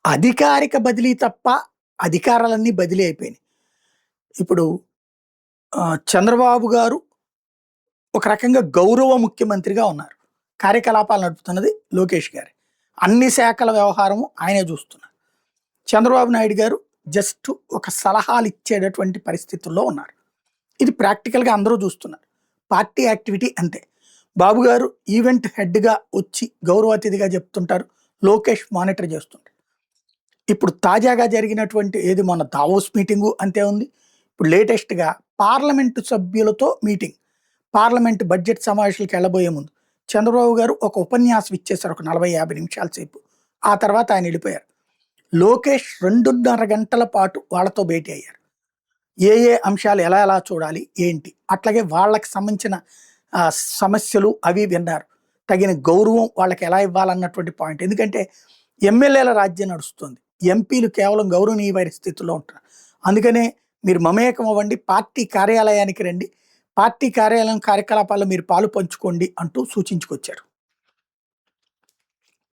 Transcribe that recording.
అధికారిక బదిలీ తప్ప అధికారాలన్నీ బదిలీ అయిపోయినాయి. ఇప్పుడు చంద్రబాబు గారు ఒక రకంగా గౌరవ ముఖ్యమంత్రిగా ఉన్నారు. కార్యకలాపాలు నడుపుతున్నది లోకేష్ గారే. అన్ని శాఖల వ్యవహారము ఆయనే చూస్తున్నారు. చంద్రబాబు నాయుడు గారు జస్ట్ ఒక సలహాలు ఇచ్చేటటువంటి పరిస్థితుల్లో ఉన్నారు. ఇది ప్రాక్టికల్‌గా అందరూ చూస్తున్నారు. పార్టీ యాక్టివిటీ అంతే. బాబు గారు ఈవెంట్ హెడ్‌గా వచ్చి గౌరవ అతిథిగా చెప్తుంటారు. లోకేష్ మానిటర్ చేస్తుంటారు. ఇప్పుడు తాజాగా జరిగినటువంటి ఏది మొన్న దావోస్ మీటింగు అంతే ఉంది. ఇప్పుడు లేటెస్ట్‌గా పార్లమెంటు సభ్యులతో మీటింగ్. పార్లమెంట్ బడ్జెట్ సమావేశాలకు వెళ్ళబోయే ముందు చంద్రబాబు గారు ఒక ఉపన్యాసం ఇచ్చేశారు ఒక 40, 50 నిమిషాల సేపు. ఆ తర్వాత ఆయన వెళ్ళిపోయారు. లోకేష్ 2:30 గంటల పాటు వాళ్ళతో భేటీ అయ్యారు. ఏ అంశాలు ఎలా ఎలా చూడాలి ఏంటి, అట్లాగే వాళ్ళకి సంబంధించిన సమస్యలు అవి విన్నారు. తగిన గౌరవం వాళ్ళకి ఎలా ఇవ్వాలన్నటువంటి పాయింట్. ఎందుకంటే ఎమ్మెల్యేల రాజ్యం నడుస్తుంది. ఎంపీలు కేవలం గౌరవనీయమైన స్థితిలో ఉంటారు. అందుకనే మీరు మమేకం అవ్వండి, పార్టీ కార్యాలయానికి రండి, పార్టీ కార్యాలయం కార్యకలాపాల్లో మీరు పాలు పంచుకోండి అంటూ సూచించుకొచ్చారు.